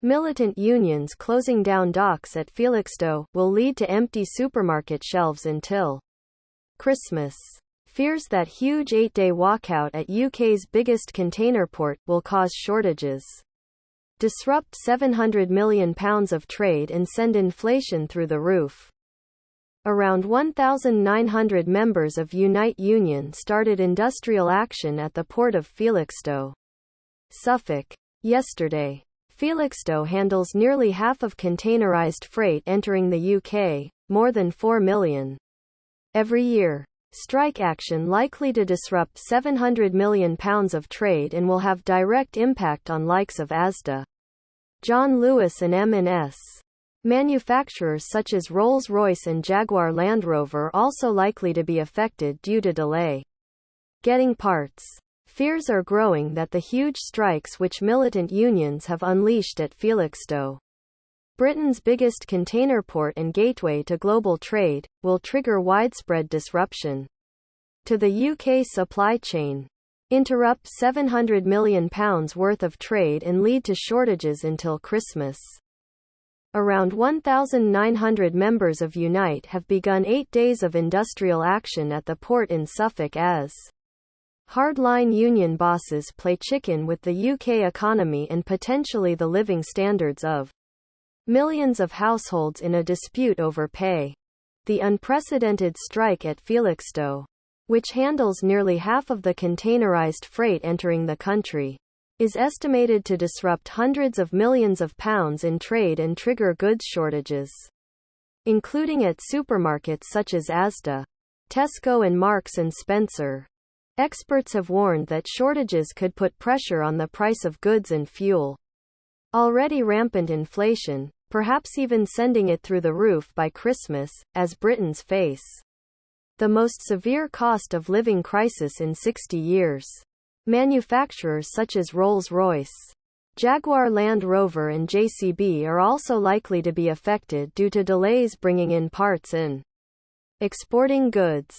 Militant unions closing down docks at Felixstowe will lead to empty supermarket shelves until Christmas. Fears that huge 8-day walkout at UK's biggest container port will cause shortages, disrupt £700 million of trade and send inflation through the roof. Around 1,900 members of Unite Union started industrial action at the Port of Felixstowe, Suffolk, yesterday. Felixstowe handles nearly half of containerised freight entering the UK, more than 4 million every year. Strike action likely to disrupt £700 million of trade and will have direct impact on likes of Asda, Lewis and M&S. Manufacturers such as Rolls-Royce and Jaguar Land Rover also likely to be affected due to delay getting parts. Fears are growing that the huge strikes which militant unions have unleashed at Felixstowe, Britain's biggest container port and gateway to global trade, will trigger widespread disruption to the UK supply chain, interrupt £700 million worth of trade and lead to shortages until Christmas. Around 1,900 members of Unite have begun 8 days of industrial action at the port in Suffolk as hardline union bosses play chicken with the UK economy and potentially the living standards of millions of households in a dispute over pay. The unprecedented strike at Felixstowe, which handles nearly half of the containerised freight entering the country, is estimated to disrupt hundreds of millions of pounds in trade and trigger goods shortages, including at supermarkets such as Asda, Tesco and Marks & Spencer. Experts have warned that shortages could put pressure on the price of goods and fuel. Already rampant inflation, perhaps even sending it through the roof by Christmas, as Britons face the most severe cost of living crisis in 60 years. Manufacturers such as Rolls-Royce, Jaguar Land Rover and JCB are also likely to be affected due to delays bringing in parts and exporting goods.